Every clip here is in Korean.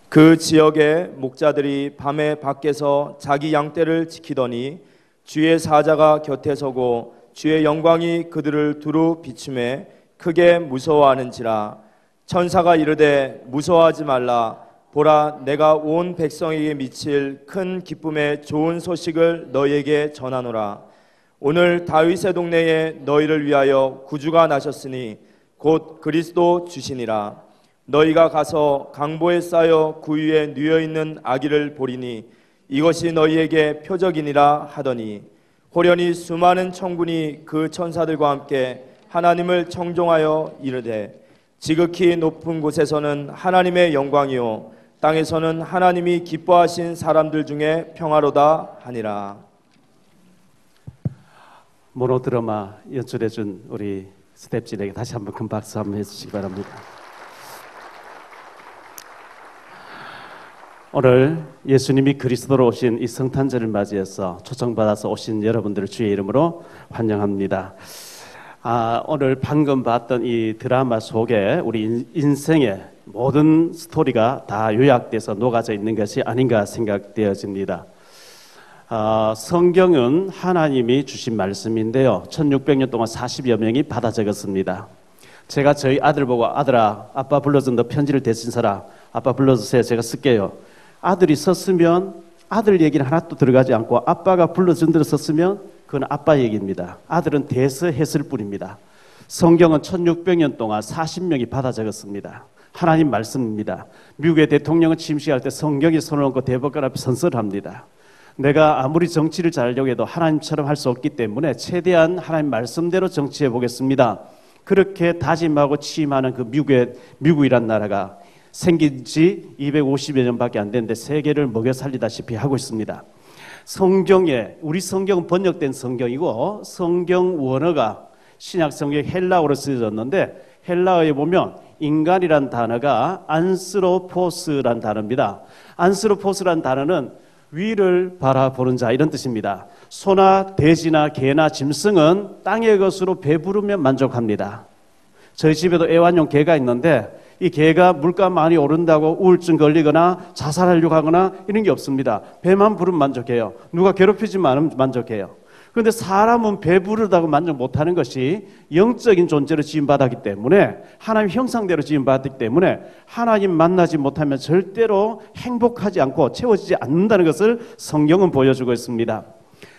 그 지역의 목자들이 밤에 밖에서 자기 양떼를 지키더니 주의 사자가 곁에 서고 주의 영광이 그들을 두루 비추매 크게 무서워하는지라. 천사가 이르되 무서워하지 말라. 보라, 내가 온 백성에게 미칠 큰 기쁨의 좋은 소식을 너희에게 전하노라. 오늘 다윗의 동네에 너희를 위하여 구주가 나셨으니 곧 그리스도 주시니라. 너희가 가서 강보에 쌓여 구유에 누워있는 아기를 보리니 이것이 너희에게 표적이니라 하더니 호련히 수많은 천군이 그 천사들과 함께 하나님을 청종하여 이르되 지극히 높은 곳에서는 하나님의 영광이요 땅에서는 하나님이 기뻐하신 사람들 중에 평화로다 하니라. 모노드라마 연출해준 우리 스텝진에게 다시 한번 큰 박수 한번 해주시기 바랍니다. 오늘 예수님이 그리스도로 오신 이 성탄절을 맞이해서 초청받아서 오신 여러분들을 주의 이름으로 환영합니다. 오늘 방금 봤던 이 드라마 속에 우리 인생의 모든 스토리가 다 요약돼서 녹아져 있는 것이 아닌가 생각되어집니다. 성경은 하나님이 주신 말씀인데요. 1600년 동안 40여 명이 받아 적었습니다. 제가 저희 아들 보고 아들아, 아빠 불러준 너 편지를 대신 써라. 아빠 불러주세요. 제가 쓸게요. 아들이 썼으면 아들 얘기는 하나도 들어가지 않고 아빠가 불러준 대로 썼으면 그건 아빠 얘기입니다. 아들은 대서했을 뿐입니다. 성경은 1600년 동안 40명이 받아 적었습니다. 하나님 말씀입니다. 미국의 대통령은 취임식할 때 성경에 손을 얹고 대법관 앞에 선서를 합니다. 내가 아무리 정치를 잘하려고 해도 하나님처럼 할 수 없기 때문에 최대한 하나님 말씀대로 정치해 보겠습니다. 그렇게 다짐하고 취임하는 그 미국이란 나라가 생긴 지 250여 년밖에 안 됐는데 세계를 먹여 살리다시피 하고 있습니다. 성경에, 우리 성경은 번역된 성경이고 성경 원어가 신약 성경 헬라어로 쓰여졌는데 헬라어에 보면 인간이란 단어가 안스로포스란 단어입니다. 안스로포스란 단어는 위를 바라보는 자 이런 뜻입니다. 소나 돼지나 개나 짐승은 땅의 것으로 배부르면 만족합니다. 저희 집에도 애완용 개가 있는데 이 개가 물가 많이 오른다고 우울증 걸리거나 자살하려고 하거나 이런 게 없습니다. 배만 부르면 만족해요. 누가 괴롭히지 않으면 만족해요. 그런데 사람은 배부르다고 만족 못하는 것이 영적인 존재로 지음받았기 때문에 하나님 형상대로 지음받았기 때문에 하나님 만나지 못하면 절대로 행복하지 않고 채워지지 않는다는 것을 성경은 보여주고 있습니다.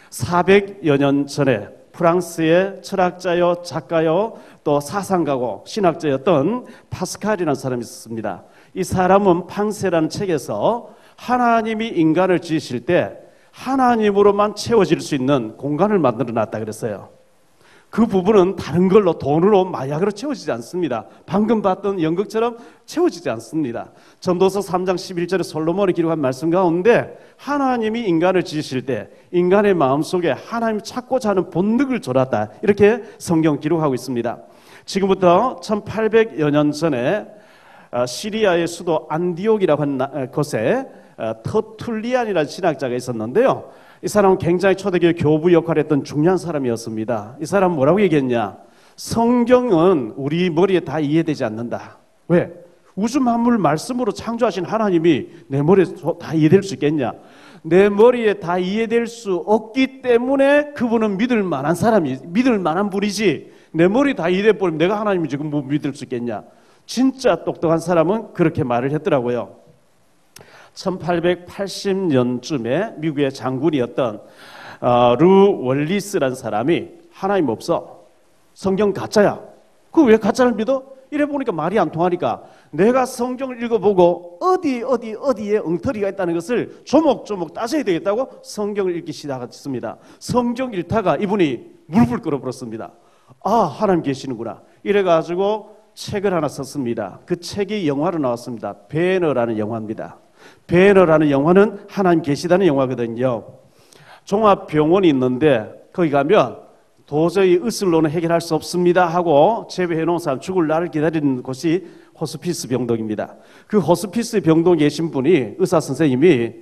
400여 년 전에 프랑스의 철학자요, 작가요, 또 사상가고 신학자였던 파스칼이라는 사람이 있었습니다. 이 사람은 판세라는 책에서 하나님이 인간을 지으실 때 하나님으로만 채워질 수 있는 공간을 만들어 놨다 그랬어요. 그 부분은 다른 걸로 돈으로 마약으로 채워지지 않습니다. 방금 봤던 연극처럼 채워지지 않습니다. 전도서 3장 11절에 솔로몬이 기록한 말씀 가운데 하나님이 인간을 지으실 때 인간의 마음속에 하나님 찾고자 하는 본능을 졸았다 이렇게 성경 기록하고 있습니다. 지금부터 1800여 년 전에 시리아의 수도 안디옥이라고 하는 곳에 터툴리안이라는 신학자가 있었는데요. 이 사람은 굉장히 초대교회 교부 역할을 했던 중요한 사람이었습니다. 이 사람은 뭐라고 얘기했냐? 성경은 우리 머리에 다 이해되지 않는다. 왜? 우주 만물 말씀으로 창조하신 하나님이 내 머리에 다 이해될 수 있겠냐? 내 머리에 다 이해될 수 없기 때문에 그분은 믿을 만한 사람이, 믿을 만한 분이지 내 머리 다 이해돼 버리면 내가 하나님이 지금 뭐 믿을 수 있겠냐? 진짜 똑똑한 사람은 그렇게 말을 했더라고요. 1880년쯤에 미국의 장군이었던 루 월리스라는 사람이 하나님 없어, 성경 가짜야, 그 왜 가짜를 믿어? 이래 보니까 말이 안 통하니까 내가 성경을 읽어보고 어디에 엉터리가 있다는 것을 조목조목 따져야 되겠다고 성경을 읽기 시작했습니다. 성경 읽다가 이분이 무릎을 꿇어버렸습니다. 아, 하나님 계시는구나. 이래가지고 책을 하나 썼습니다. 그 책이 영화로 나왔습니다. 배너라는 영화입니다. 배너라는 영화는 하나님 계시다는 영화거든요. 종합병원이 있는데 거기 가면 도저히 의술로는 해결할 수 없습니다 하고 제외해놓은 사람, 죽을 날을 기다리는 곳이 호스피스 병동입니다. 그 호스피스 병동에 계신 분이, 의사 선생님이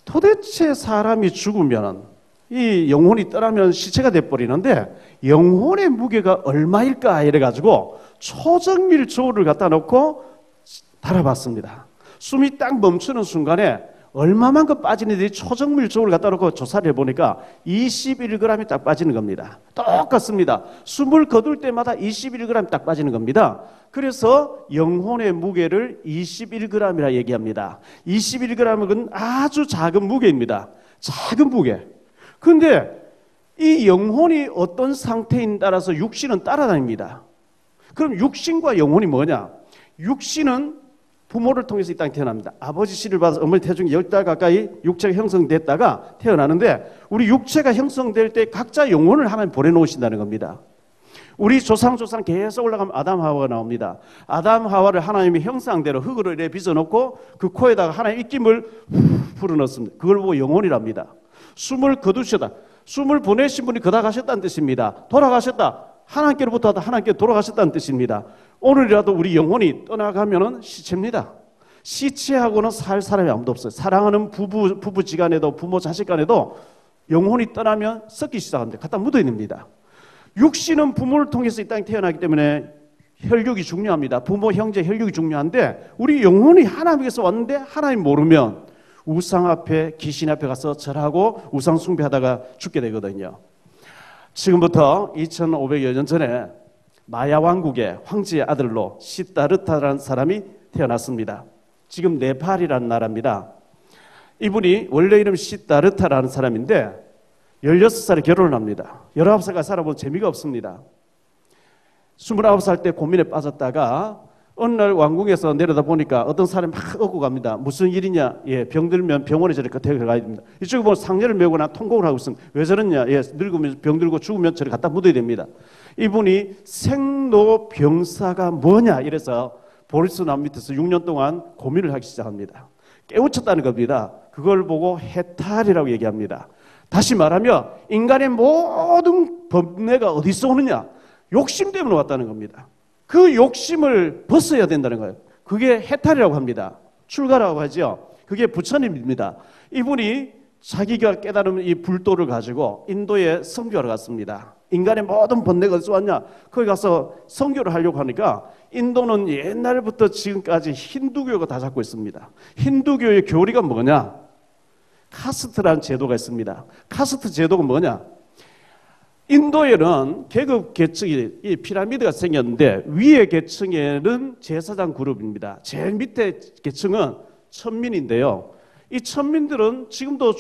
도대체 사람이 죽으면 이 영혼이 떠나면 시체가 돼버리는데 영혼의 무게가 얼마일까 이래가지고 초정밀 저울을 갖다 놓고 달아봤습니다. 숨이 딱 멈추는 순간에 얼마만큼 빠지는지 초정밀적으로 갖다 놓고 조사를 해보니까 21g이 딱 빠지는 겁니다. 똑같습니다. 숨을 거둘 때마다 21g 딱 빠지는 겁니다. 그래서 영혼의 무게를 21g이라 얘기합니다. 21g은 아주 작은 무게입니다. 작은 무게. 그런데 이 영혼이 어떤 상태인 따라서 육신은 따라다닙니다. 그럼 육신과 영혼이 뭐냐? 육신은 부모를 통해서 이 땅에 태어납니다. 아버지 씨를 받아서 어머니 태중에 10달 가까이 육체가 형성됐다가 태어나는데 우리 육체가 형성될 때 각자 영혼을 하나님 보내놓으신다는 겁니다. 우리 조상 계속 올라가면 아담 하와가 나옵니다. 아담 하와를 하나님이 형상대로 흙으로 이렇게 빚어놓고 그 코에다가 하나님 입김을 불어넣습니다. 그걸 보고 영혼이랍니다. 숨을 거두시다. 숨을 보내신 분이 거다 가셨다는 뜻입니다. 돌아가셨다. 하나님께로부터 하나님께 돌아가셨다는 뜻입니다. 오늘이라도 우리 영혼이 떠나가면은 시체입니다. 시체하고는 살 사람이 아무도 없어요. 사랑하는 부부지간에도 부모 자식간에도 영혼이 떠나면 썩기 시작합니다. 갖다 묻어야 됩니다. 육신은 부모를 통해서 이 땅에 태어나기 때문에 혈육이 중요합니다. 부모, 형제, 혈육이 중요한데 우리 영혼이 하나님께서 왔는데 하나님 모르면 우상 앞에 귀신 앞에 가서 절하고 우상 숭배하다가 죽게 되거든요. 지금부터 2500여 년 전에 마야 왕국의 황제의 아들로 시다르타라는 사람이 태어났습니다. 지금 네팔이라는 나라입니다. 이분이 원래 이름이 시다르타라는 사람인데 16살에 결혼을 합니다. 19살까지 살아본 재미가 없습니다. 29살 때 고민에 빠졌다가 어느 날 왕궁에서 내려다 보니까 어떤 사람이 막 얻고 갑니다. 무슨 일이냐? 예, 병들면 병원에 저렇게 데려가야 됩니다. 이쪽에 보면 상녀를 메거나 통곡을 하고 있습니다. 왜 저러냐? 예, 늙으면 병들고 죽으면 저를 갖다 묻어야 됩니다. 이분이 생로병사가 뭐냐? 이래서 보리스남 밑에서 6년 동안 고민을 하기 시작합니다. 깨우쳤다는 겁니다. 그걸 보고 해탈이라고 얘기합니다. 다시 말하면 인간의 모든 번뇌가 어디서 오느냐? 욕심 때문에 왔다는 겁니다. 그 욕심을 벗어야 된다는 거예요. 그게 해탈이라고 합니다. 출가라고 하죠. 그게 부처님입니다. 이분이 자기가 깨달은 이 불도를 가지고 인도에 선교하러 갔습니다. 인간의 모든 번뇌가 어디서 왔냐? 거기 가서 선교를 하려고 하니까 인도는 옛날부터 지금까지 힌두교가 다 잡고 있습니다. 힌두교의 교리가 뭐냐? 카스트라는 제도가 있습니다. 카스트 제도가 뭐냐? 인도에는 계급 계층이 이 피라미드가 생겼는데 위의 계층에는 제사장 그룹입니다. 제일 밑에 계층은 천민인데요. 이 천민들은 지금도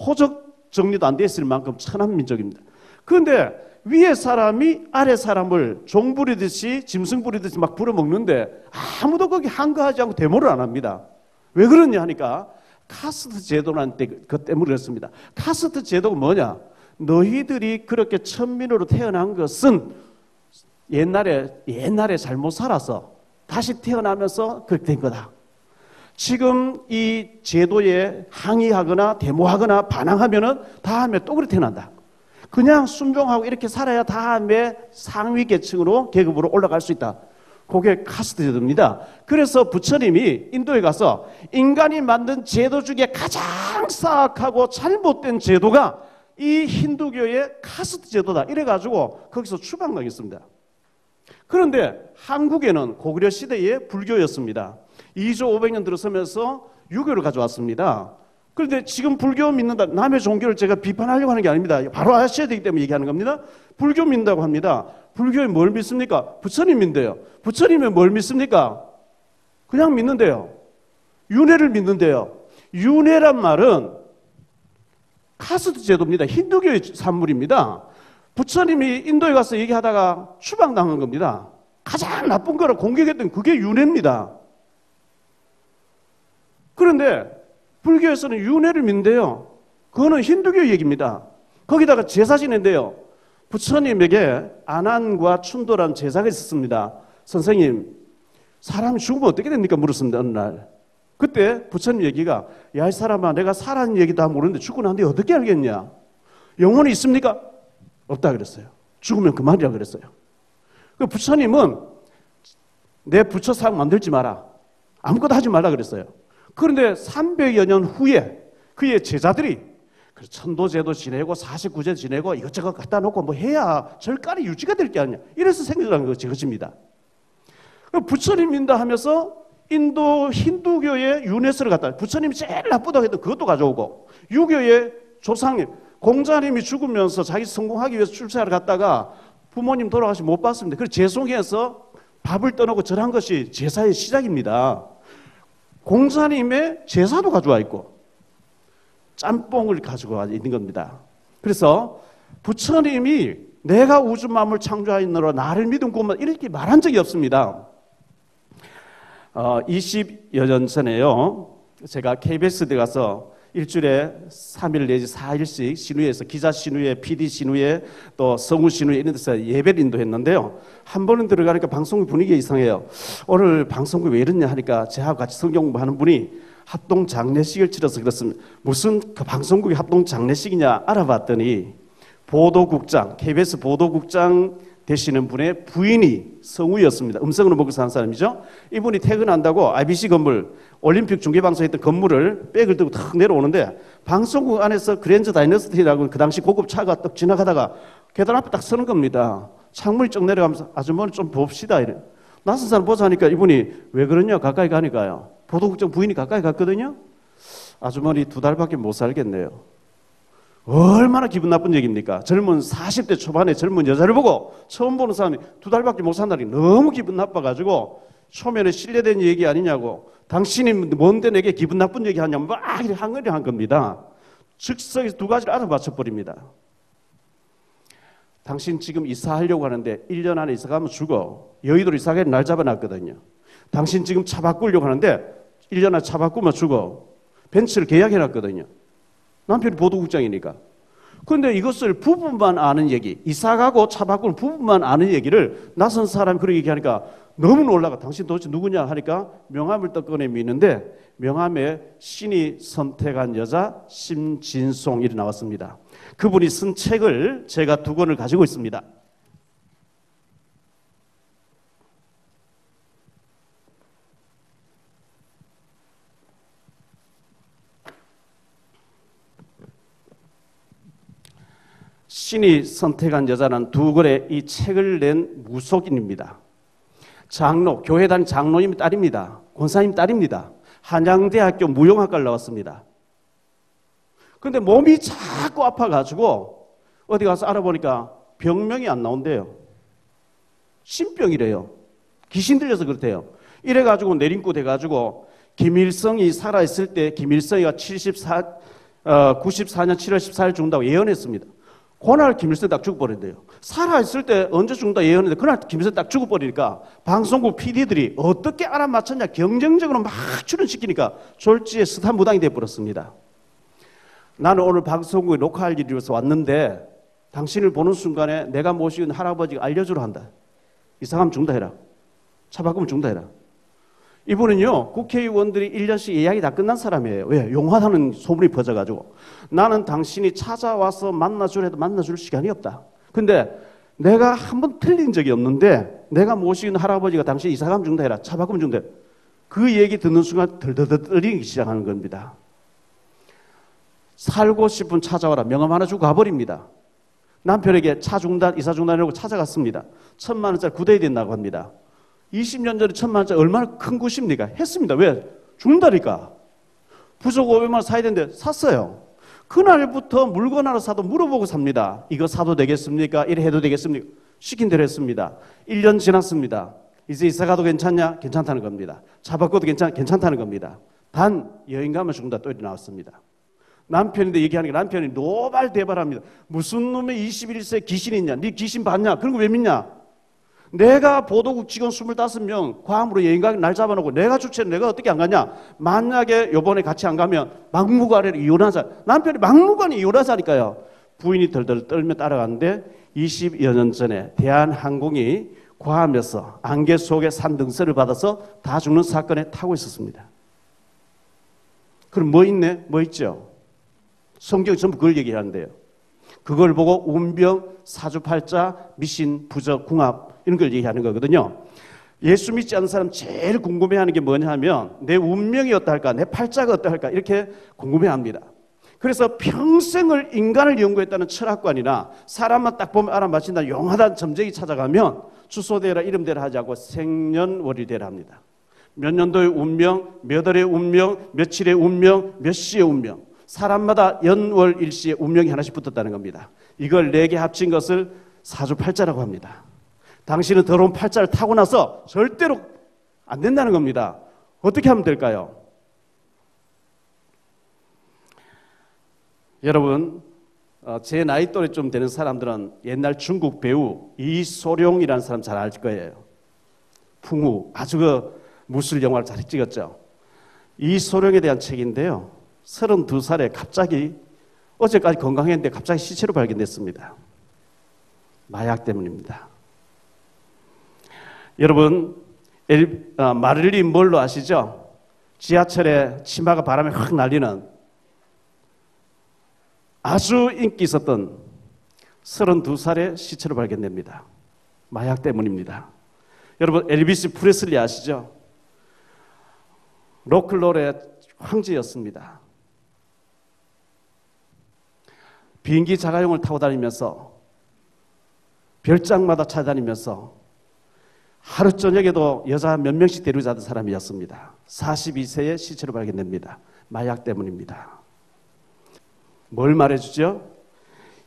호적 정리도 안 돼 있을 만큼 천한 민족입니다. 그런데 위에 사람이 아래 사람을 종 부리듯이 짐승 부리듯이 막 부려먹는데 아무도 거기 한거하지 않고 데모를 안 합니다. 왜 그러냐 하니까 카스트 제도라는 것 때문에 그렇습니다. 카스트 제도가 뭐냐? 너희들이 그렇게 천민으로 태어난 것은 옛날에 잘못 살아서 다시 태어나면서 그렇게 된 거다. 지금 이 제도에 항의하거나 데모하거나 반항하면은 다음에 또 그렇게 태어난다. 그냥 순종하고 이렇게 살아야 다음에 상위 계층으로 계급으로 올라갈 수 있다. 그게 카스트 제도입니다. 그래서 부처님이 인도에 가서 인간이 만든 제도 중에 가장 사악하고 잘못된 제도가 이 힌두교의 카스트 제도다. 이래가지고 거기서 추방당했습니다. 그런데 한국에는 고구려 시대의 불교였습니다. 2조 500년 들어서면서 유교를 가져왔습니다. 그런데 지금 불교 믿는다. 남의 종교를 제가 비판하려고 하는 게 아닙니다. 바로 아셔야 되기 때문에 얘기하는 겁니다. 불교 믿는다고 합니다. 불교에 뭘 믿습니까? 부처님 믿는데요. 부처님이 뭘 믿습니까? 그냥 믿는데요. 윤회를 믿는데요. 윤회란 말은 카스트 제도입니다. 힌두교의 산물입니다. 부처님이 인도에 가서 얘기하다가 추방당한 겁니다. 가장 나쁜 거라 공격했던 그게 윤회입니다. 그런데 불교에서는 윤회를 믿는데요. 그거는 힌두교 얘기입니다. 거기다가 제사 지낸대요. 부처님에게 아난과 춘도라는 제사가 있었습니다. 선생님, 사람이 죽으면 어떻게 됩니까? 물었습니다. 어느 날. 그때 부처님 얘기가, 야, 이 사람아, 내가 살아는 얘기 다 모르는데 죽고 난뒤 어떻게 알겠냐? 영혼이 있습니까? 없다 그랬어요. 죽으면 그만이라 그랬어요. 그 부처님은 내 부처 사학 만들지 마라. 아무것도 하지 말라 그랬어요. 그런데 300여 년 후에 그의 제자들이 천도제도 지내고 49제 지내고 이것저것 갖다 놓고 뭐 해야 절간이 유지가 될 게 아니냐. 이래서 생겨난 것입니다. 부처님 믿는다 하면서 인도 힌두교의 유네스를 갖다 부처님이 제일 나쁘다고 했던 그것도 가져오고, 유교의 조상님 공자님이 죽으면서 자기 성공하기 위해서 출세하러 갔다가 부모님 돌아가시 못 봤습니다. 그래서 죄송해서 밥을 떠나고 절한 것이 제사의 시작입니다. 공자님의 제사도 가져와 있고 짬뽕을 가지고 있는 겁니다. 그래서 부처님이 내가 우주 만물 창조하였노라 나를 믿은 곳만 이렇게 말한 적이 없습니다. 20여 년 전에요, 제가 KBS에 가서 일주일에 3일 내지 4일씩 신우회에서 기자 신우회, PD 신우회, 또 성우 신우회 이런 데서 예배를 인도했는데요. 한 번은 들어가니까 방송국 분위기가 이상해요. 오늘 방송국이 왜 이러냐 하니까 저하고 같이 성경 공부하는 분이 합동 장례식을 치러서 그렇습니다. 무슨 그 방송국이 합동 장례식이냐 알아봤더니 보도국장, KBS 보도국장 되시는 분의 부인이 성우였습니다. 음성으로 먹고 사는 사람이죠. 이분이 퇴근한다고 IBC 건물, 올림픽 중계방송했던 건물을 백을 들고 탁 내려오는데 방송국 안에서 그랜저 다이너스티라고 그 당시 고급 차가 딱 지나가다가 계단 앞에 딱 서는 겁니다. 창문이 쭉 내려가면서 아주머니 좀 봅시다 이래. 낯선 사람 보자 하니까 이분이 왜 그러냐 가까이 가니까요. 보도국장 부인이 가까이 갔거든요. 아주머니 2달밖에 못 살겠네요. 얼마나 기분 나쁜 얘기입니까? 젊은 40대 초반의 젊은 여자를 보고 처음 보는 사람이 2달밖에 못 산다니 너무 기분 나빠가지고 초면에 실례된 얘기 아니냐고, 당신이 뭔데 내게 기분 나쁜 얘기 하냐고 막 항의를 한 겁니다. 즉석에서 2가지를 알아맞혀 버립니다. 당신 지금 이사하려고 하는데 1년 안에 이사가면 죽어. 여의도로 이사가는 날 잡아놨거든요. 당신 지금 차 바꾸려고 하는데 1년 안에 차 바꾸면 죽어. 벤츠를 계약해놨거든요. 남편이 보도국장이니까. 그런데 이것을 부부만 아는 얘기, 이사가고 차 바꾸는 부부만 아는 얘기를 낯선 사람이 그렇게 얘기하니까 너무 놀라가. 당신 도대체 누구냐 하니까 명함을 딱 꺼내 미는데 명함에 신이 선택한 여자 심진송 이렇게 나왔습니다. 그분이 쓴 책을 제가 2권을 가지고 있습니다. 신이 선택한 여자는 2권의 이 책을 낸 무속인입니다. 장로, 교회 다닌 장로님 딸입니다. 권사님 딸입니다. 한양대학교 무용학과를 나왔습니다. 그런데 몸이 자꾸 아파가지고 어디 가서 알아보니까 병명이 안 나온대요. 신병이래요. 귀신 들려서 그렇대요. 이래가지고 내림고 돼가지고 김일성이 살아있을 때 김일성이가 94년 7월 14일 죽는다고 예언했습니다. 그날 김일성 딱 죽어버린대요. 살아있을 때 언제 죽는다 예언했는데 그날 김일성 딱 죽어버리니까 방송국 PD들이 어떻게 알아맞혔냐 경쟁적으로 막 출연시키니까 졸지에 스타무당이 돼버렸습니다. 나는 오늘 방송국에 녹화할 일이어서 왔는데 당신을 보는 순간에 내가 모시는 할아버지가 알려주려 한다. 이상하면 죽는다 해라. 차 바꾸면 죽는다 해라. 이분은요, 국회의원들이 1년씩 예약이 다 끝난 사람이에요. 왜? 용하다는 소문이 퍼져가지고. 나는 당신이 찾아와서 만나주려 해도 만나줄 시간이 없다. 근데 내가 한 번 틀린 적이 없는데 내가 모시는 할아버지가 당신 이사 가면 죽는다 해라. 차 바꾸면 죽는다 해라. 그 얘기 듣는 순간 덜덜덜 떨리기 시작하는 겁니다. 살고 싶은 찾아와라. 명함 하나 주고 가버립니다. 남편에게 차 죽는다, 이사 죽는다 이러고 찾아갔습니다. 1,000만 원짜리 구대야 된다고 합니다. 20년 전에 1,000만 원짜리 얼마나 큰 굿입니까? 했습니다. 왜? 죽는다니까. 부족 500만 원 사야 되는데 샀어요. 그날부터 물건 하나 사도 물어보고 삽니다. 이거 사도 되겠습니까? 이래 해도 되겠습니까? 시킨 대로 했습니다. 1년 지났습니다. 이제 이사 가도 괜찮냐? 괜찮다는 겁니다. 차 바꿔도 괜찮다는 겁니다. 단 여행 가면 죽는다 또 이렇게 나왔습니다. 남편인데 얘기하니까 남편이 노발대발합니다. 무슨 놈의 21세 귀신이 있냐? 네 귀신 봤냐? 그런 거 왜 믿냐? 내가 보도국 직원 25명 괌으로 여행 가기 날 잡아놓고 내가 주최를 내가 어떻게 안 가냐? 만약에 요번에 같이 안 가면 막무가내로 이혼하자. 남편이 막무가내 이혼하자니까요. 부인이 덜덜 떨며 따라갔는데 20여 년 전에 대한항공이 괌에서 안개 속에 산등설을 받아서 다 죽는 사건에 타고 있었습니다. 그럼 뭐 있네? 뭐 있죠? 성경이 전부 그걸 얘기하는데요. 그걸 보고 운병, 사주팔자, 미신, 부적, 궁합 이런 걸 얘기하는 거거든요. 예수 믿지 않는 사람 제일 궁금해하는 게 뭐냐 하면 내 운명이 어떠할까, 내 팔자가 어떠할까 이렇게 궁금해합니다. 그래서 평생을 인간을 연구했다는 철학관이나 사람만 딱 보면 알아맞힌다는 용하다는 점쟁이 찾아가면 주소대라 이름대라 하지 않고 생년월일대라 합니다. 몇 년도의 운명, 몇 월의 운명, 며칠의 운명, 몇 시의 운명. 사람마다 연월 일시의 운명이 하나씩 붙었다는 겁니다. 이걸 4개 합친 것을 사주팔자라고 합니다. 당신은 더러운 팔자를 타고 나서 절대로 안 된다는 겁니다. 어떻게 하면 될까요? 여러분, 제 나이 또래 좀 되는 사람들은 옛날 중국 배우 이소룡이라는 사람 잘 알 거예요. 풍우, 아주 무술 영화를 잘 찍었죠. 이소룡에 대한 책인데요. 32살에 갑자기 어제까지 건강했는데 갑자기 시체로 발견됐습니다. 마약 때문입니다. 여러분, 마릴린 먼로 아시죠? 지하철에 치마가 바람에 확 날리는 아주 인기 있었던 32살에 시체로 발견됩니다. 마약 때문입니다. 여러분, 엘비스 프레슬리 아시죠? 로클롤의 황제였습니다. 비행기 자가용을 타고 다니면서 별장마다 찾아다니면서 하루 저녁에도 여자 몇 명씩 데리고 자던 사람이었습니다. 42세에 시체로 발견됩니다. 마약 때문입니다. 뭘 말해주죠?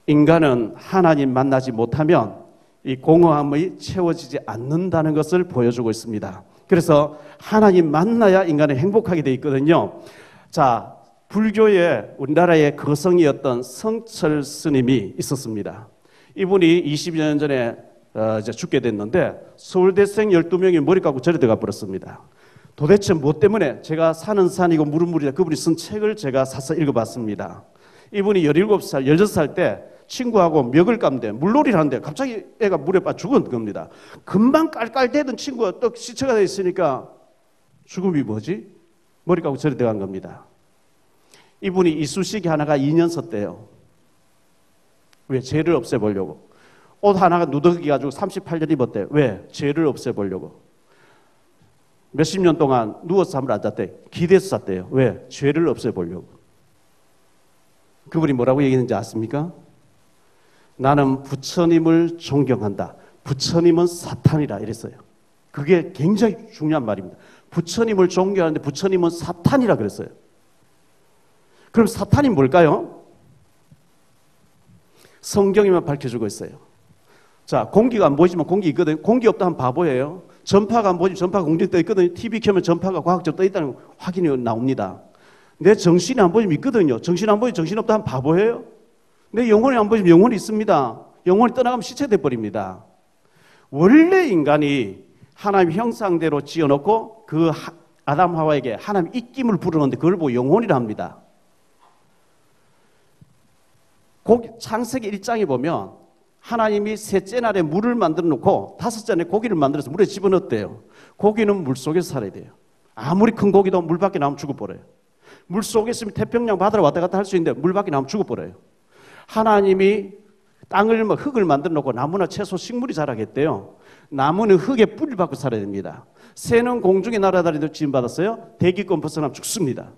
인간은 하나님 만나지 못하면 이 공허함이 채워지지 않는다는 것을 보여주고 있습니다. 그래서 하나님 만나야 인간은 행복하게 되어 있거든요. 자, 불교의 우리나라의 거성이었던 성철 스님이 있었습니다. 이분이 20여 년 전에 이제 죽게 됐는데 서울대생 12명이 머리 깎고 절에 들어가 버렸습니다. 도대체 뭐 때문에? 제가 사는 산이고 물은 물이다. 그분이 쓴 책을 제가 사서 읽어봤습니다. 이분이 17살, 16살 때 친구하고 멱을 깎는데 물놀이를 하는데 갑자기 애가 물에 빠져 죽은 겁니다. 금방 깔깔대던 친구가 또 시체가 되어 있으니까 죽음이 뭐지? 머리 깎고 절에 들어간 겁니다. 이분이 이쑤시개 하나가 2년 썼대요. 왜? 죄를 없애보려고. 옷 하나가 누더기 가지고 38년 입었대요. 왜? 죄를 없애보려고. 몇십 년 동안 누워서 잠을 안 잤대. 기대서 잤대요. 왜? 죄를 없애보려고. 그분이 뭐라고 얘기했는지 아십니까? 나는 부처님을 존경한다. 부처님은 사탄이라 이랬어요. 그게 굉장히 중요한 말입니다. 부처님을 존경하는데 부처님은 사탄이라 그랬어요. 그럼 사탄이 뭘까요? 성경에만 밝혀주고 있어요. 자, 공기가 안 보이지만 공기 있거든요. 공기 없다 하면 바보예요. 전파가 안 보이지만 전파가 공중에 떠 있거든요. TV 켜면 전파가 과학적으로 떠 있다는 확인이 나옵니다. 내 정신이 안 보이면 있거든요. 정신 안 보이면 정신 없다 하면 바보예요. 내 영혼이 안 보이면 영혼이 있습니다. 영혼이 떠나가면 시체 돼버립니다. 원래 인간이 하나님 형상대로 지어놓고 그 아담 하와에게 하나님 입김을 불어넣는데 그걸 보고 영혼이라 합니다. 창세기 1장에 보면 하나님이 셋째 날에 물을 만들어 놓고 다섯째 날에 고기를 만들어서 물에 집어넣었대요. 고기는 물속에서 살아야 돼요. 아무리 큰 고기도 물 밖에 나오면 죽어버려요. 물 속에 있으면 태평양 바다로 왔다 갔다 할 수 있는데 물 밖에 나오면 죽어버려요. 하나님이 땅을 흙을 만들어 놓고 나무나 채소 식물이 자라겠대요. 나무는 흙에 뿌리를 받고 살아야 됩니다. 새는 공중에 날아다니도록 지음받았어요. 대기권 벗어나면 죽습니다.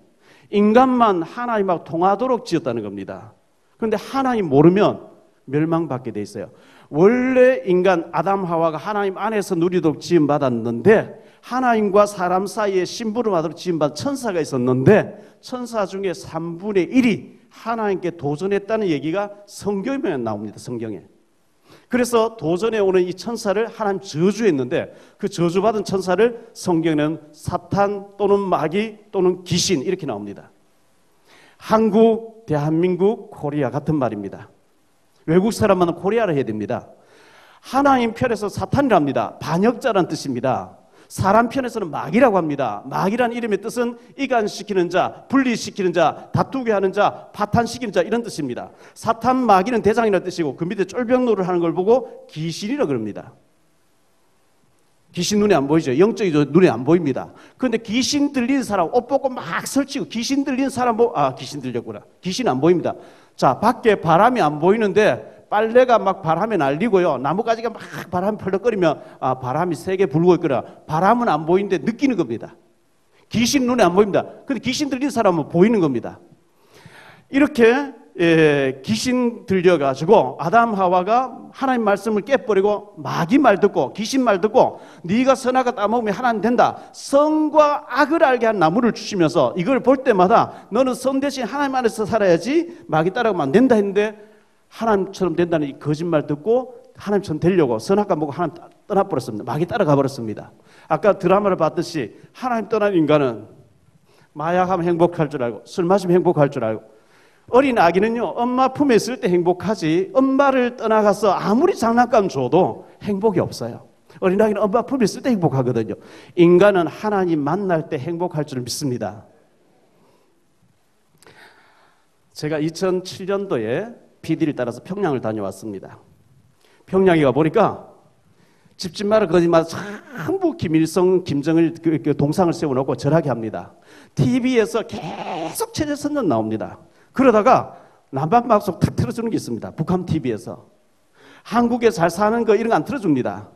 인간만 하나님하고 통하도록 지었다는 겁니다. 그런데 하나님 모르면 멸망받게 돼 있어요. 원래 인간 아담 하와가 하나님 안에서 누리도록 지음받았는데 하나님과 사람 사이에 심부름하도록 지음받은 천사가 있었는데 천사 중에 3분의 1이 하나님께 도전했다는 얘기가 성경에 나옵니다. 성경에. 그래서 도전해 오는 이 천사를 하나님 저주했는데 그 저주받은 천사를 성경에는 사탄 또는 마귀 또는 귀신 이렇게 나옵니다. 한국, 대한민국, 코리아 같은 말입니다. 외국 사람은 코리아를 해야 됩니다. 하나님 편에서 사탄이랍니다. 반역자라는 뜻입니다. 사람 편에서는 마귀라고 합니다. 마귀라는 이름의 뜻은 이간시키는 자, 분리시키는 자, 다투게 하는 자, 파탄시키는 자 이런 뜻입니다. 사탄, 마귀는 대장이라는 뜻이고 그 밑에 쫄병노를 하는 걸 보고 귀신이라고 그럽니다. 귀신 눈에 안 보이죠. 영적이죠. 눈에 안 보입니다. 그런데 귀신 들리는 사람 옷 벗고 막 설치고 귀신 들리는 사람 귀신 들렸구나. 귀신 안 보입니다. 자, 밖에 바람이 안 보이는데 빨래가 막 바람에 날리고요. 나뭇가지가 막 바람이 펄럭거리면 바람이 세게 불고 있거나 바람은 안 보이는데 느끼는 겁니다. 귀신 눈에 안 보입니다. 근데 귀신 들리는 사람은 보이는 겁니다. 이렇게 귀신 들려가지고 아담 하와가 하나님 말씀을 깨버리고 마귀 말 듣고 귀신 말 듣고 네가 선악과 따먹으면 하나님 된다. 선과 악을 알게 한 나무를 주시면서 이걸 볼 때마다 너는 선 대신 하나님 안에서 살아야지 마귀 따라가면 안 된다 했는데 하나님처럼 된다는 이 거짓말 듣고 하나님처럼 되려고 선악과 먹고 하나님 떠나버렸습니다. 마귀 따라가 버렸습니다. 아까 드라마를 봤듯이 하나님 떠난 인간은 마약하면 행복할 줄 알고 술 마시면 행복할 줄 알고 어린 아기는요 엄마 품에 있을 때 행복하지 엄마를 떠나가서 아무리 장난감 줘도 행복이 없어요. 어린 아기는 엄마 품에 있을 때 행복하거든요. 인간은 하나님 만날 때 행복할 줄 믿습니다. 제가 2007년도에 PD를 따라서 평양을 다녀왔습니다. 평양에 가보니까 집집마다 거기마다 전부 김일성, 김정일 그 동상을 세워놓고 절하게 합니다. TV에서 계속 체제선전 나옵니다. 그러다가 남방방송 탁 틀어주는 게 있습니다. 북한 TV에서. 한국에 잘 사는 거 이런 거 안 틀어줍니다.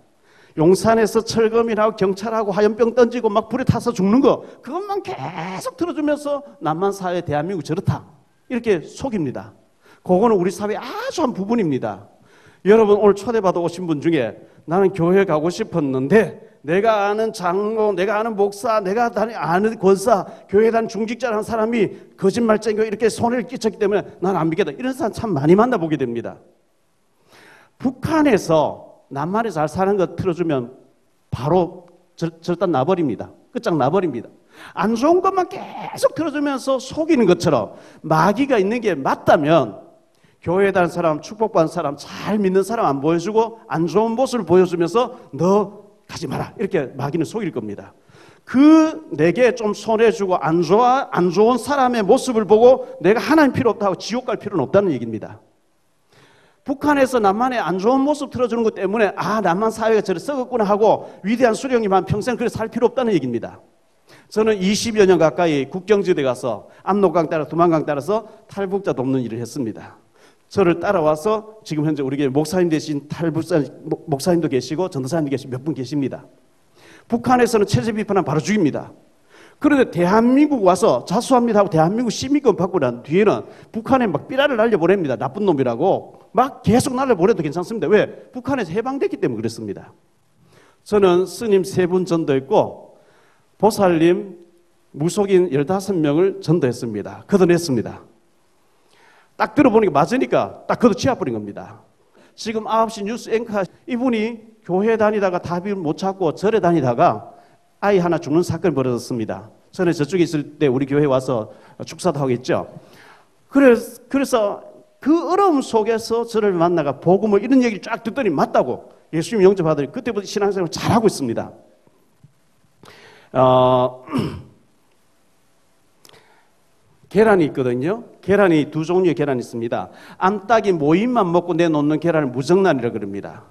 용산에서 철거민하고 경찰하고 화염병 던지고 막 불에 타서 죽는 거 그것만 계속 틀어주면서 남한 사회 대한민국 저렇다 이렇게 속입니다. 그거는 우리 사회의 아주 한 부분입니다. 여러분 오늘 초대받아 오신 분 중에 나는 교회 가고 싶었는데 내가 아는 장로, 내가 아는 목사, 내가 아는 권사, 교회에 다니는 중직자라는 사람이 거짓말쟁이고 이렇게 손해를 끼쳤기 때문에 난 안 믿겠다. 이런 사람 참 많이 만나보게 됩니다. 북한에서 남한에 잘 사는 거 틀어주면 바로 절단 나버립니다. 끝장나버립니다. 안 좋은 것만 계속 틀어주면서 속이는 것처럼 마귀가 있는 게 맞다면 교회에 다니는 사람, 축복받는 사람, 잘 믿는 사람 안 보여주고 안 좋은 모습을 보여주면서 너 가지 마라 이렇게 마귀는 속일 겁니다. 내게 좀 손해주고 안 좋은 사람의 모습을 보고 내가 하나님 필요 없다고 지옥 갈 필요는 없다는 얘기입니다. 북한에서 남한의 안 좋은 모습 틀어주는 것 때문에 남한 사회가 저래 썩었구나 하고 위대한 수령님만 평생 그렇게 살 필요 없다는 얘기입니다. 저는 20여 년 가까이 국경지대 가서 압록강 따라 두만강 따라서 탈북자 돕는 일을 했습니다. 저를 따라와서 지금 현재 우리 교회 목사님 되신 탈북자 목사님도 계시고 전도사님도 계시고 몇 분 계십니다. 북한에서는 체제 비판은 바로 죽입니다. 그런데 대한민국 와서 자수합니다 하고 대한민국 시민권 받고 난 뒤에는 북한에 막 삐라를 날려보냅니다. 나쁜 놈이라고 막 계속 날려보내도 괜찮습니다. 왜? 북한에서 해방됐기 때문에 그렇습니다. 저는 스님 3분 전도했고 보살님 무속인 15명을 전도했습니다. 걷어냈습니다. 딱 들어보니까 맞으니까 딱 걷어 치워버린 겁니다. 지금 9시 뉴스 앵커 이분이 교회 다니다가 답을 못 찾고 절에 다니다가 아이 하나 죽는 사건이 벌어졌습니다. 전에 저쪽에 있을 때 우리 교회에 와서 축사도 하고 있죠. 그래서 그 어려움 속에서 저를 만나가 복음을 이런 얘기를 쫙 듣더니 맞다고 예수님 영접하더니 그때부터 신앙생활을 잘하고 있습니다. 계란이 있거든요. 계란이 두 종류의 계란이 있습니다. 암탉이 모임만 먹고 내놓는 계란을 무정란이라고 그럽니다.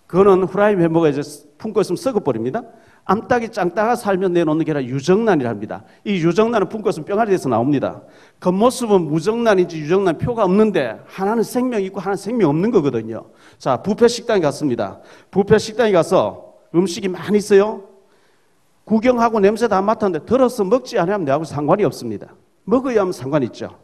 그거는 후라이팬에 먹어야 이제 품고 있으면 썩어버립니다. 암탉이 짱따가 살면 내놓는 계란 유정란이라 합니다. 이 유정란은 품고 있으면 뿅알이 돼서 나옵니다. 겉모습은 무정란인지 유정란 표가 없는데 하나는 생명이 있고 하나는 생명 없는 거거든요. 자, 뷔페 식당에 갔습니다. 뷔페 식당에 가서 음식이 많이 있어요. 구경하고 냄새 다 맡았는데 들어서 먹지 않으면 내하고 상관이 없습니다. 먹어야 하면 상관이 있죠.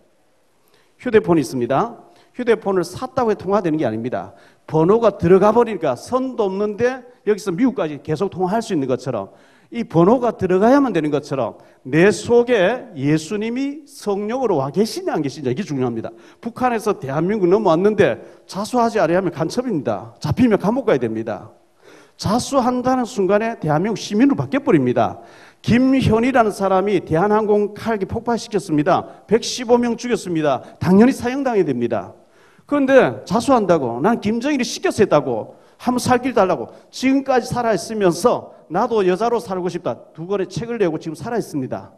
휴대폰이 있습니다. 휴대폰을 샀다고 해서 통화되는 게 아닙니다. 번호가 들어가 버리니까 선도 없는데 여기서 미국까지 계속 통화할 수 있는 것처럼 이 번호가 들어가야만 되는 것처럼 내 속에 예수님이 성령으로 와 계시냐 안 계시냐 이게 중요합니다. 북한에서 대한민국 넘어왔는데 자수하지 않으면 간첩입니다. 잡히면 감옥 가야 됩니다. 자수한다는 순간에 대한민국 시민으로 바뀌어버립니다. 김현이라는 사람이 대한항공 칼기 폭발시켰습니다. 115명 죽였습니다. 당연히 사형당해야 됩니다. 그런데 자수한다고 난 김정일이 시켜서 했다고 한번 살 길 달라고 지금까지 살아있으면서 나도 여자로 살고 싶다. 2권의 책을 내고 지금 살아있습니다.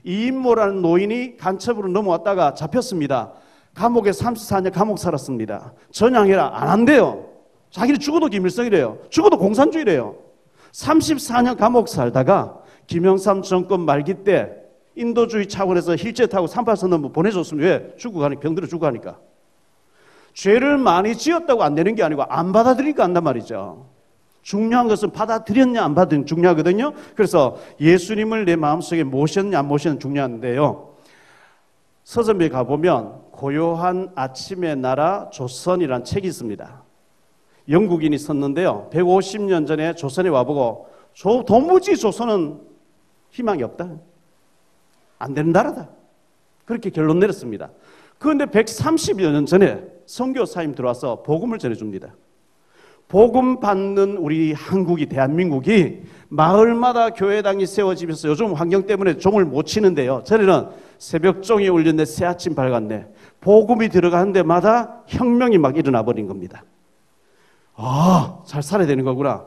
이인모라는 노인이 간첩으로 넘어왔다가 잡혔습니다. 감옥에 34년 감옥 살았습니다. 전향해라. 안 한대요. 자기는 죽어도 김일성이래요. 죽어도 공산주의래요. 34년 감옥 살다가 김영삼 정권 말기 때 인도주의 차원에서 힐제 타고 38선 넘어 보내줬으면 왜? 죽어가니까 병들어 죽어가니까. 죄를 많이 지었다고 안 되는 게 아니고 안 받아들이니까 안단 말이죠. 중요한 것은 받아들였냐 안 받았냐 중요하거든요. 그래서 예수님을 내 마음속에 모셨냐 안 모셨냐 중요한데요. 서점에 가보면 고요한 아침의 나라 조선이라는 책이 있습니다. 영국인이 썼는데요. 150년 전에 조선에 와보고 도무지 조선은 희망이 없다. 안 되는 나라다. 그렇게 결론 내렸습니다. 그런데 130여 년 전에 선교사님 들어와서 복음을 전해줍니다. 복음 받는 우리 한국이, 대한민국이 마을마다 교회당이 세워지면서 요즘 환경 때문에 종을 못 치는데요. 전에는 새벽종이 울렸네, 새아침 밝았네. 복음이 들어가는 데마다 혁명이 막 일어나 버린 겁니다. 아, 잘 살아야 되는 거구나.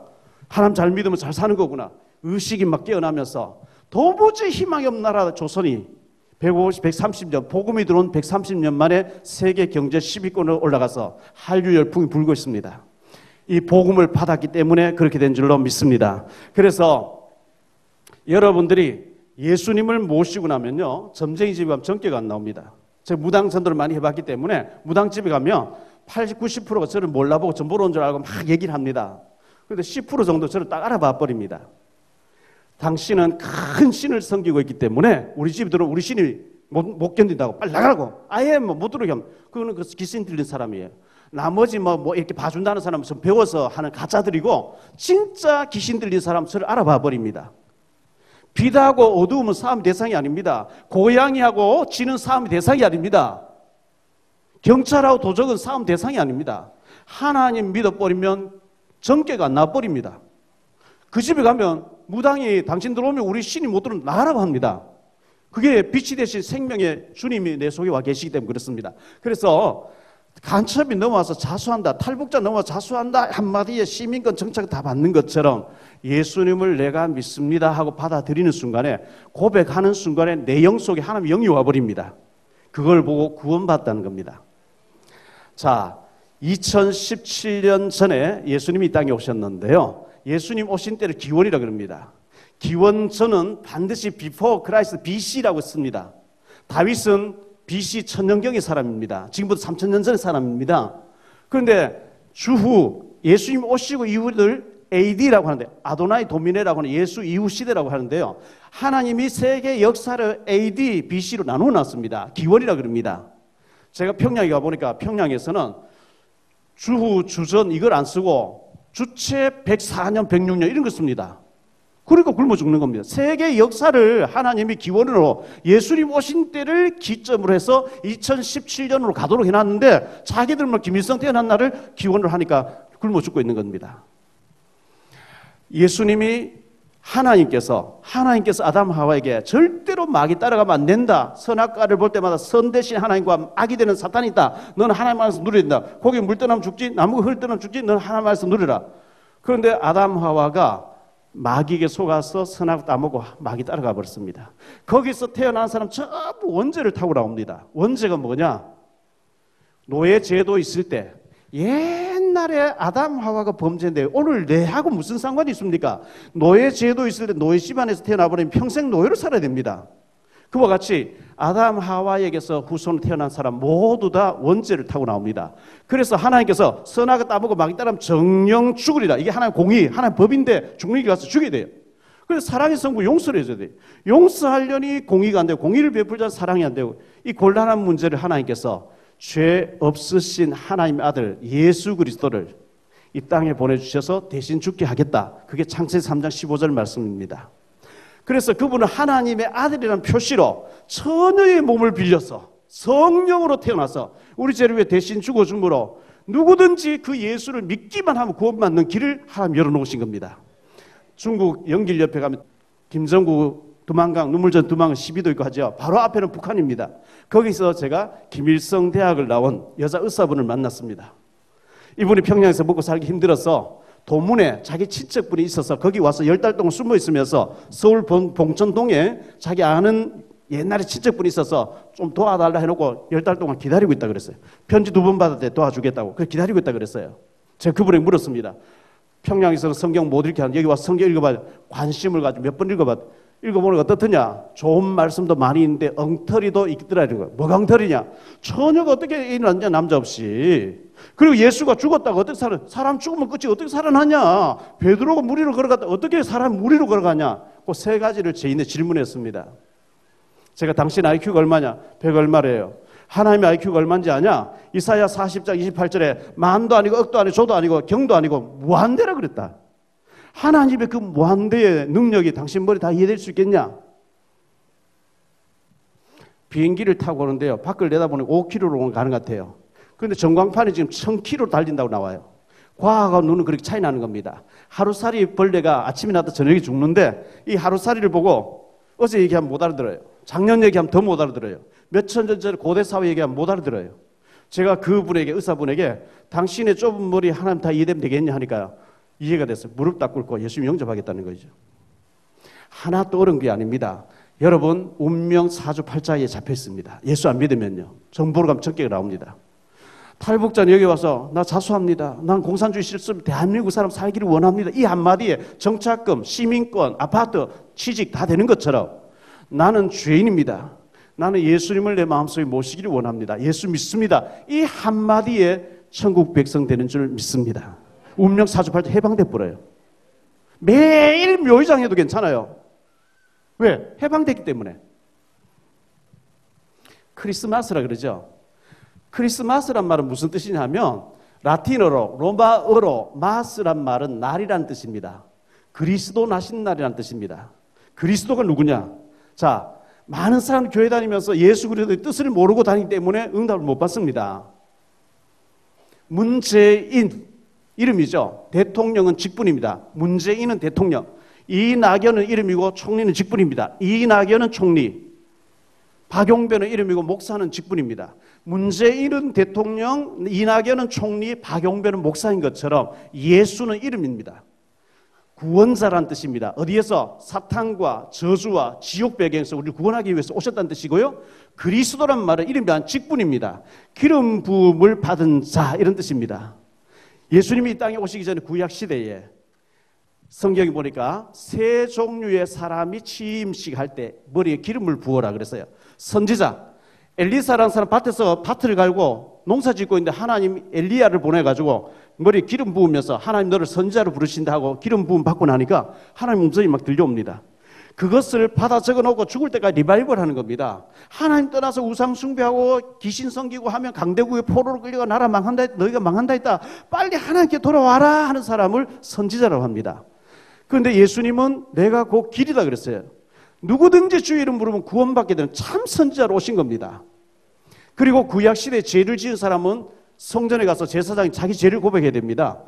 하나님 잘 믿으면 잘 사는 거구나. 의식이 막 깨어나면서 도무지 희망이 없는 나라 조선이 130년, 복음이 들어온 130년 만에 세계 경제 10위권으로 올라가서 한류 열풍이 불고 있습니다. 이 복음을 받았기 때문에 그렇게 된 줄로 믿습니다. 그래서 여러분들이 예수님을 모시고 나면요, 점쟁이 집에 가면 전개가 안 나옵니다. 제가 무당 전도를 많이 해봤기 때문에 무당집에 가면 80, 90%가 저를 몰라보고 전 보러 온 줄 알고 막 얘기를 합니다. 그런데 10% 정도 저를 딱 알아봐 버립니다. 당신은 큰 신을 섬기고 있기 때문에 우리 집에 들어오면 우리 신이 못 견딘다고 빨리 나가라고. 아예 못 들어오게 하면 그거는 귀신 들린 사람이에요. 나머지 뭐 이렇게 봐준다는 사람은 좀 배워서 하는 가짜들이고, 진짜 귀신 들린 사람은 저를 알아봐 버립니다. 빛하고 어두움은 싸움 대상이 아닙니다. 고양이하고 쥐는 싸움 대상이 아닙니다. 경찰하고 도적은 싸움 대상이 아닙니다. 하나님 믿어버리면 정죄가 안 나와버립니다. 그 집에 가면 무당이 당신 들어오면 우리 신이 못 들어오면 나가라고 합니다. 그게 빛이 되신 생명의 주님이 내 속에 와 계시기 때문에 그렇습니다. 그래서 간첩이 넘어와서 자수한다, 탈북자 넘어와서 자수한다 한마디에 시민권 정착 다 받는 것처럼 예수님을 내가 믿습니다 하고 받아들이는 순간에, 고백하는 순간에 내 영 속에 하나님의 영이 와버립니다. 그걸 보고 구원받다는 겁니다. 자, 2017년 전에 예수님이 이 땅에 오셨는데요, 예수님 오신 때를 기원이라고 그럽니다. 기원전은 반드시 before Christ, BC라고 씁니다. 다윗은 BC 천년경의 사람입니다. 지금부터 3000년 전의 사람입니다. 그런데 주후 예수님 오시고 이후를 AD라고 하는데, 아도나이 도미네라고 하는 예수 이후 시대라고 하는데요, 하나님이 세계 역사를 AD, BC로 나누어 놨습니다. 기원이라고 그럽니다. 제가 평양에 가보니까 평양에서는 주후, 주전 이걸 안 쓰고 주체 104년, 106년 이런 거 씁니다. 그러니까 굶어 죽는 겁니다. 세계 역사를 하나님이 기원으로 예수님 오신 때를 기점으로 해서 2017년으로 가도록 해놨는데, 자기들만 김일성 태어난 날을 기원으로 하니까 굶어 죽고 있는 겁니다. 예수님이 하나님께서 아담 하와에게 절대로 마귀 따라가면 안 된다. 선악과를 볼 때마다 선 대신 하나님과 악이 되는 사탄이 있다. 너는 하나님 안에서 누려야 된다. 고기 물 떠나면 죽지, 나무가 흘 떠나면 죽지, 너는 하나님 안에서 누려라. 그런데 아담 하와가 마귀에게 속아서 선악 따먹고 마귀 따라가 버렸습니다. 거기서 태어난 사람 전부 원죄를 타고 나옵니다. 원죄가 뭐냐? 노예 제도 있을 때 옛날에 아담 하와가 범죄인데 오늘 내하고 무슨 상관이 있습니까? 노예 제도 있을 때 노예 집안에서 태어나버리면 평생 노예로 살아야 됩니다. 그와 같이 아담 하와에게서 후손으로 태어난 사람 모두 다 원죄를 타고 나옵니다. 그래서 하나님께서 선악을 따먹고 마귀 따르면 정령 죽으리라. 이게 하나님 공의, 하나님 법인데 죽는 길 가서 죽여야 돼요. 그래서 사랑의 성부 용서를 해줘야 돼요. 용서하려니 공의가 안 되고, 공의를 베풀자 사랑이 안 되고, 이 곤란한 문제를 하나님께서 죄 없으신 하나님의 아들 예수 그리스도를 이 땅에 보내주셔서 대신 죽게 하겠다. 그게 창세기 3장 15절 말씀입니다. 그래서 그분은 하나님의 아들이라는 표시로 처녀의 몸을 빌려서 성령으로 태어나서 우리 죄를 위해 대신 죽어줌으로 누구든지 그 예수를 믿기만 하면 구원받는 길을 하나님 열어놓으신 겁니다. 중국 영길 옆에 가면 김정구 두만강, 눈물전 두만강 시비도 있고 하죠. 바로 앞에는 북한입니다. 거기서 제가 김일성 대학을 나온 여자 의사분을 만났습니다. 이분이 평양에서 먹고 살기 힘들어서 도문에 자기 친척분이 있어서 거기 와서 10달 동안 숨어 있으면서 서울 봉천동에 자기 아는 옛날에 친척분이 있어서 좀 도와달라 해놓고 10달 동안 기다리고 있다 그랬어요. 편지 2번 받을 때 도와주겠다고. 그래서 기다리고 있다 그랬어요. 제가 그분에게 물었습니다. 평양에서는 성경 못 읽게 하는데 여기 와서 성경 읽어봐. 관심을 가지고 몇 번 읽어봐. 읽어보는 거 어떻더냐? 좋은 말씀도 많이 있는데 엉터리도 있더라. 이런 거. 뭐가 엉터리냐? 처녀가 어떻게 일어났냐? 남자 없이. 그리고 예수가 죽었다고 어떻게 사람 죽으면 끝이 어떻게 살아나냐? 베드로가 물 위로 걸어갔다 어떻게 사람 물 위로 걸어가냐? 그 세 가지를 죄인에 질문했습니다. 제가 당신 IQ가 얼마냐? 100 얼마래요. 하나님의 IQ가 얼마인지 아냐? 이사야 40장 28절에 만도 아니고 억도 아니고 조도 아니고 경도 아니고 무한대라 그랬다. 하나님의 그 무한대의 능력이 당신 머리 다 이해될 수 있겠냐? 비행기를 타고 오는데요. 밖을 내다보니 5km로 가는 것 같아요. 그런데 전광판이 지금 1000km 달린다고 나와요. 과학과 눈은 그렇게 차이 나는 겁니다. 하루살이 벌레가 아침에 나다 저녁에 죽는데 이 하루살이를 보고 어제 얘기하면 못 알아들어요. 작년 얘기하면 더 못 알아들어요. 몇천 년 전에 고대 사회 얘기하면 못 알아들어요. 제가 그분에게, 의사분에게 당신의 좁은 머리 하나님 다 이해되면 되겠냐 하니까 이해가 됐어요. 무릎 딱 꿇고 예수님 영접하겠다는 거죠. 하나 또 어려운 게 아닙니다. 여러분, 운명 사주팔자에 잡혀 있습니다. 예수 안 믿으면요. 정보로 가면 전개가 나옵니다. 탈북자는 여기 와서 나 자수합니다. 난 공산주의 실습 대한민국 사람 살기를 원합니다. 이 한마디에 정착금, 시민권, 아파트, 취직 다 되는 것처럼 나는 죄인입니다. 나는 예수님을 내 마음속에 모시기를 원합니다. 예수 믿습니다. 이 한마디에 천국 백성 되는 줄 믿습니다. 운명 사주팔자 해방돼 버려요. 매일 묘의장 해도 괜찮아요. 왜? 해방됐기 때문에. 크리스마스라 그러죠. 크리스마스란 말은 무슨 뜻이냐면 라틴어로 로마어로 마스란 말은 날이란 뜻입니다. 그리스도 나신 날이란 뜻입니다. 그리스도가 누구냐? 자, 많은 사람 교회 다니면서 예수 그리스도의 뜻을 모르고 다니기 때문에 응답을 못 받습니다. 문재인 이름이죠. 대통령은 직분입니다. 문재인은 대통령. 이낙연은 이름이고 총리는 직분입니다. 이낙연은 총리. 박용변은 이름이고 목사는 직분입니다. 문재인은 대통령, 이낙연은 총리, 박용변은 목사인 것처럼 예수는 이름입니다. 구원자란 뜻입니다. 어디에서? 사탄과 저주와 지옥 배경에서 우리를 구원하기 위해서 오셨다는 뜻이고요. 그리스도란 말은 이름이 아닌 직분입니다. 기름 부음을 받은 자 이런 뜻입니다. 예수님이 이 땅에 오시기 전에 구약 시대에 성경에 보니까 세 종류의 사람이 취임식 할 때 머리에 기름을 부어라 그랬어요. 선지자, 엘리사라는 사람 밭에서 밭을 갈고 농사 짓고 있는데 하나님 엘리야를 보내가지고 머리에 기름 부으면서 하나님 너를 선지자로 부르신다 하고 기름 부음 받고 나니까 하나님 음성이 막 들려옵니다. 그것을 받아 적어놓고 죽을 때까지 리바이벌 하는 겁니다. 하나님 떠나서 우상 숭배하고 귀신 섬기고 하면 강대국의 포로로 끌려가 나라 망한다 했다. 너희가 망한다 했다. 빨리 하나님께 돌아와라 하는 사람을 선지자라고 합니다. 그런데 예수님은 내가 곧 길이다 그랬어요. 누구든지 주의 이름 부르면 구원받게 되는 참 선지자로 오신 겁니다. 그리고 구약시대에 죄를 지은 사람은 성전에 가서 제사장이 자기 죄를 고백해야 됩니다.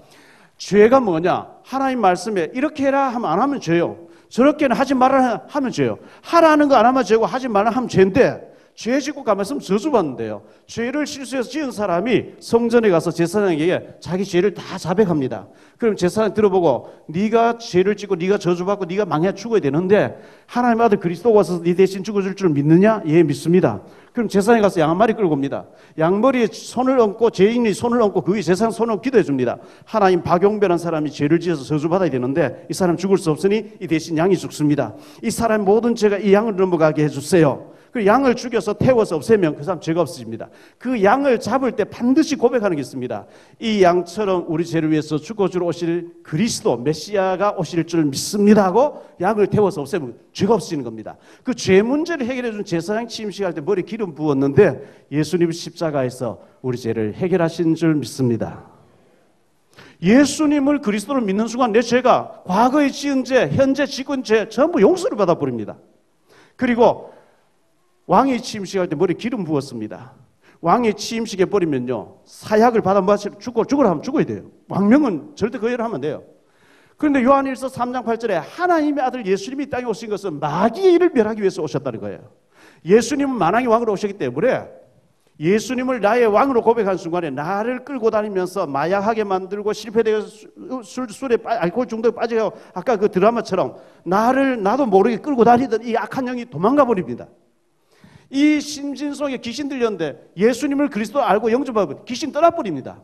죄가 뭐냐? 하나님 말씀에 이렇게 해라 하면 안 하면 죄요. 저렇게는 하지 말라 하면 죄요. 하라는 거 안 하면 죄고 하지 말라 하면 죄인데 죄 짓고 가만 있으면 저주받는데요. 죄를 실수해서 지은 사람이 성전에 가서 제사장에게 자기 죄를 다 자백합니다. 그럼 제사장 들어보고 네가 죄를 짓고 네가 저주받고 네가 망해 죽어야 되는데 하나님 아들 그리스도가 와서 네 대신 죽어줄 줄 믿느냐? 예, 믿습니다. 그럼 제사장에 가서 양 한 마리 끌고 옵니다. 양머리에 손을 얹고 죄인이 손을 얹고 그 위에 제사장 손을 얹고 기도해 줍니다. 하나님 박용변한 사람이 죄를 지어서 저주받아야 되는데 이 사람 죽을 수 없으니 이 대신 양이 죽습니다. 이 사람 모든 죄가 이 양을 넘어가게 해주세요. 그 양을 죽여서 태워서 없애면 그 사람 죄가 없어집니다. 그 양을 잡을 때 반드시 고백하는 게 있습니다. 이 양처럼 우리 죄를 위해서 죽어주러 오실 그리스도 메시아가 오실 줄 믿습니다 하고 양을 태워서 없애면 죄가 없어지는 겁니다. 그 죄 문제를 해결해 준 제사장 취임식 할 때 머리 기름 부었는데 예수님 십자가에서 우리 죄를 해결하신 줄 믿습니다. 예수님을 그리스도를 믿는 순간 내 죄가 과거에 지은 죄, 현재 지은 죄 전부 용서를 받아버립니다. 그리고 왕이 취임식 할 때 머리에 기름 부었습니다. 왕이 취임식에 버리면요 사약을 받아 마시고 죽으라 하면 죽어야 돼요. 왕명은 절대 거절하면 안 돼요. 그런데 요한일서 3장 8절에 하나님의 아들 예수님이 이 땅에 오신 것은 마귀의 일을 멸하기 위해서 오셨다는 거예요. 예수님은 만왕의 왕으로 오셨기 때문에 예수님을 나의 왕으로 고백한 순간에 나를 끌고 다니면서 마약하게 만들고 실패되어 술에 알코올 중독에 빠지고 아까 그 드라마처럼 나도 모르게 끌고 다니던 이 악한 영이 도망가 버립니다. 이 심진 속에 귀신 들렸는데 예수님을 그리스도 알고 영접하고 귀신 떠나버립니다.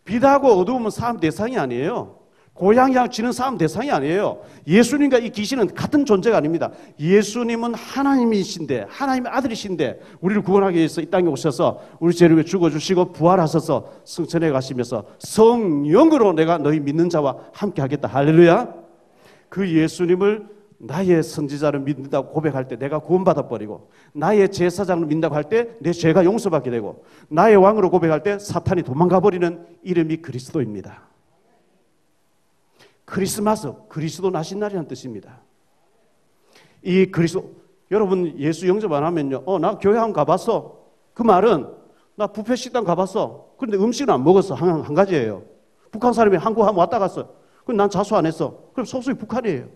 빛하고 어두움은 싸움 대상이 아니에요. 고향이랑 지는 싸움 대상이 아니에요. 예수님과 이 귀신은 같은 존재가 아닙니다. 예수님은 하나님이신데 하나님의 아들이신데 우리를 구원하기 위해서 이 땅에 오셔서 우리 죄를 위해 죽어주시고 부활하셔서 성천에 가시면서 성령으로 내가 너희 믿는 자와 함께 하겠다. 할렐루야. 그 예수님을 나의 선지자를 믿는다고 고백할 때 내가 구원받아 버리고, 나의 제사장을 믿는다고 할 때 내 죄가 용서받게 되고, 나의 왕으로 고백할 때 사탄이 도망가 버리는 이름이 그리스도입니다. 크리스마스, 그리스도 나신 날이라는 뜻입니다. 이 그리스도, 여러분 예수 영접 안 하면요, 나 교회 한번 가봤어. 그 말은 나 뷔페 식당 가봤어. 그런데 음식은 안 먹었어. 한 가지예요. 북한 사람이 한국 한번 왔다 갔어. 그럼 난 자수 안 했어. 그럼 속속이 북한이에요.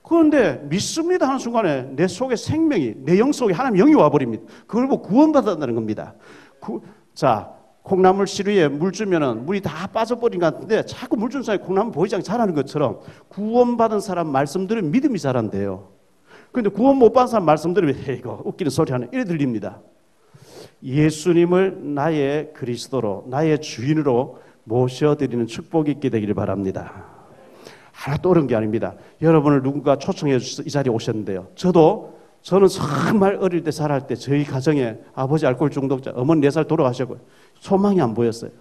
그런데 믿습니다 하는 순간에 내 속에 생명이, 내 영 속에 하나님 영이 와버립니다. 그걸 보고 구원받았다는 겁니다. 자, 콩나물 시루에 물 주면은 물이 다 빠져버린 것 같은데 자꾸 물 준 사람이 콩나물 보이지 않게 자라는 것처럼 구원받은 사람 말씀 들으면 믿음이 자란대요. 그런데 구원 못 받은 사람 말씀 들으면 이거 웃기는 소리 하네 이래 들립니다. 예수님을 나의 그리스도로, 나의 주인으로 모셔드리는 축복이 있게 되기를 바랍니다. 하나 또 어려운 게 아닙니다. 여러분을 누군가 초청해 주셔서 이 자리에 오셨는데요. 저는 정말 어릴 때 자랄 때 저희 가정에 아버지 알코올 중독자, 어머니 4살 돌아가셨고요. 소망이 안 보였어요.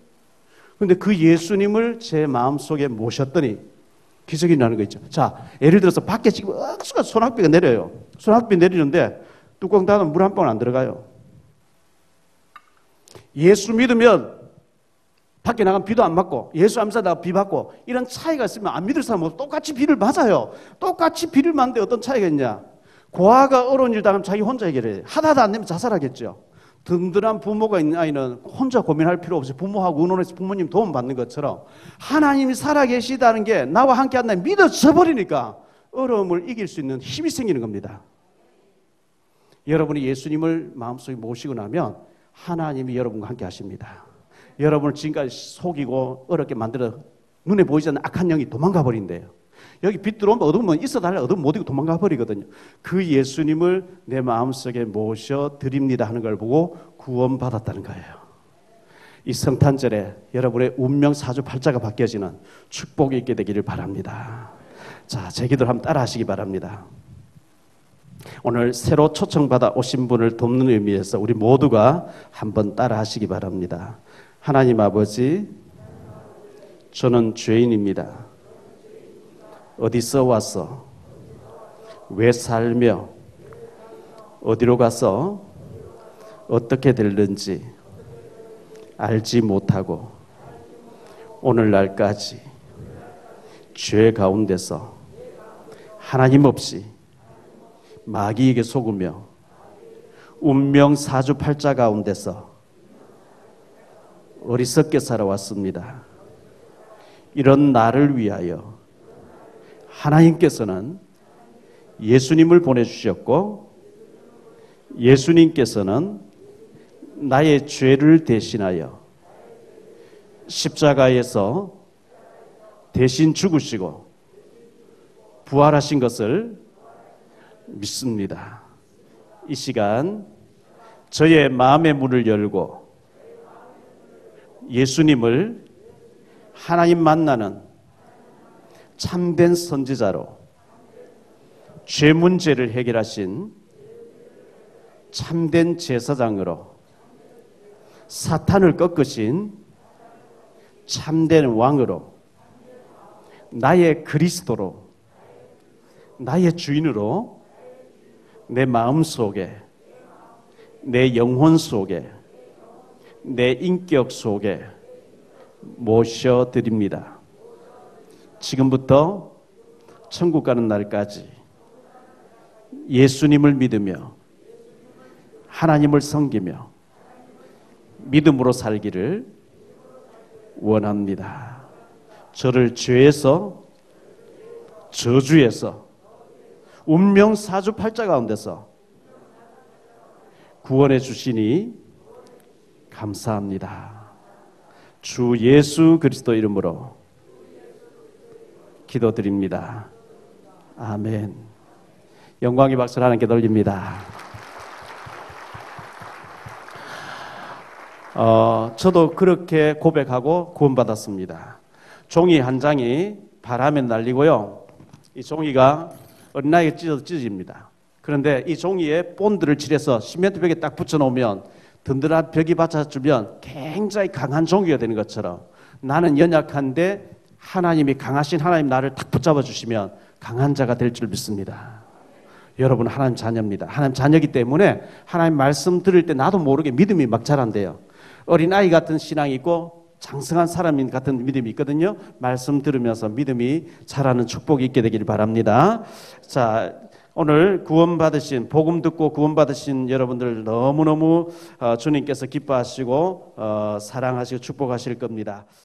그런데 그 예수님을 제 마음속에 모셨더니 기적이 나는 거 있죠. 자, 예를 들어서 밖에 지금 억수가 소낙비가 내려요. 소낙비 내리는데 뚜껑 닫으면 물 한 방울 안 들어가요. 예수 믿으면 밖에 나가면 비도 안 맞고, 예수 안 믿다가 비 맞고, 이런 차이가 있으면 안 믿을 사람은 똑같이 비를 맞아요. 똑같이 비를 맞는데 어떤 차이가 있냐? 고아가 어려운 일 당하면 자기 혼자 해결해요. 하다도 안 되면 자살하겠죠. 든든한 부모가 있는 아이는 혼자 고민할 필요 없이 부모하고 의논해서 부모님 도움 받는 것처럼 하나님이 살아계시다는 게 나와 함께 한다면 믿어져 버리니까 어려움을 이길 수 있는 힘이 생기는 겁니다. 여러분이 예수님을 마음속에 모시고 나면 하나님이 여러분과 함께 하십니다. 여러분을 지금까지 속이고 어렵게 만들어 눈에 보이지 않는 악한 영이 도망가 버린대요. 여기 빛 들어오면 어두우면 있어달라 어두우면 못 이기고 도망가 버리거든요. 그 예수님을 내 마음속에 모셔드립니다 하는 걸 보고 구원받았다는 거예요. 이 성탄절에 여러분의 운명 사주팔자가 바뀌어지는 축복이 있게 되기를 바랍니다. 자, 제 기도를 한번 따라 하시기 바랍니다. 오늘 새로 초청받아 오신 분을 돕는 의미에서 우리 모두가 한번 따라 하시기 바랍니다. 하나님 아버지, 저는 죄인입니다. 어디서 와서 왜 살며 어디로 가서 어떻게 될는지 알지 못하고 오늘날까지 죄 가운데서 하나님 없이 마귀에게 속으며 운명 사주팔자 가운데서 어리석게 살아왔습니다. 이런 나를 위하여 하나님께서는 예수님을 보내주셨고 예수님께서는 나의 죄를 대신하여 십자가에서 대신 죽으시고 부활하신 것을 믿습니다. 이 시간 저의 마음의 문을 열고 예수님을 하나님 만나는 참된 선지자로 죄 문제를 해결하신 참된 제사장으로 사탄을 꺾으신 참된 왕으로 나의 그리스도로 나의 주인으로 내 마음 속에 내 영혼 속에 내 인격 속에 모셔드립니다. 지금부터 천국 가는 날까지 예수님을 믿으며 하나님을 섬기며 믿음으로 살기를 원합니다. 저를 죄에서 저주에서 운명 사주팔자 가운데서 구원해 주시니 감사합니다. 주 예수 그리스도 이름으로 기도드립니다. 아멘. 영광의 박수를 하나님께 돌립니다. 저도 그렇게 고백하고 구원받았습니다. 종이 한 장이 바람에 날리고요. 이 종이가 어린아이가 찢어집니다. 그런데 이 종이에 본드를 칠해서 시멘트 벽에 딱 붙여놓으면 든든한 벽이 받쳐주면 굉장히 강한 종이가 되는 것처럼 나는 연약한데 하나님이 강하신 하나님 나를 딱 붙잡아 주시면 강한 자가 될 줄 믿습니다. 여러분 하나님 자녀입니다. 하나님 자녀이기 때문에 하나님 말씀 들을 때 나도 모르게 믿음이 막 자란대요. 어린아이 같은 신앙이 있고 장성한 사람 같은 믿음이 있거든요. 말씀 들으면서 믿음이 자라는 축복이 있게 되길 바랍니다. 자, 오늘 구원받으신, 복음 듣고 구원받으신 여러분들 너무너무 주님께서 기뻐하시고 사랑하시고 축복하실 겁니다.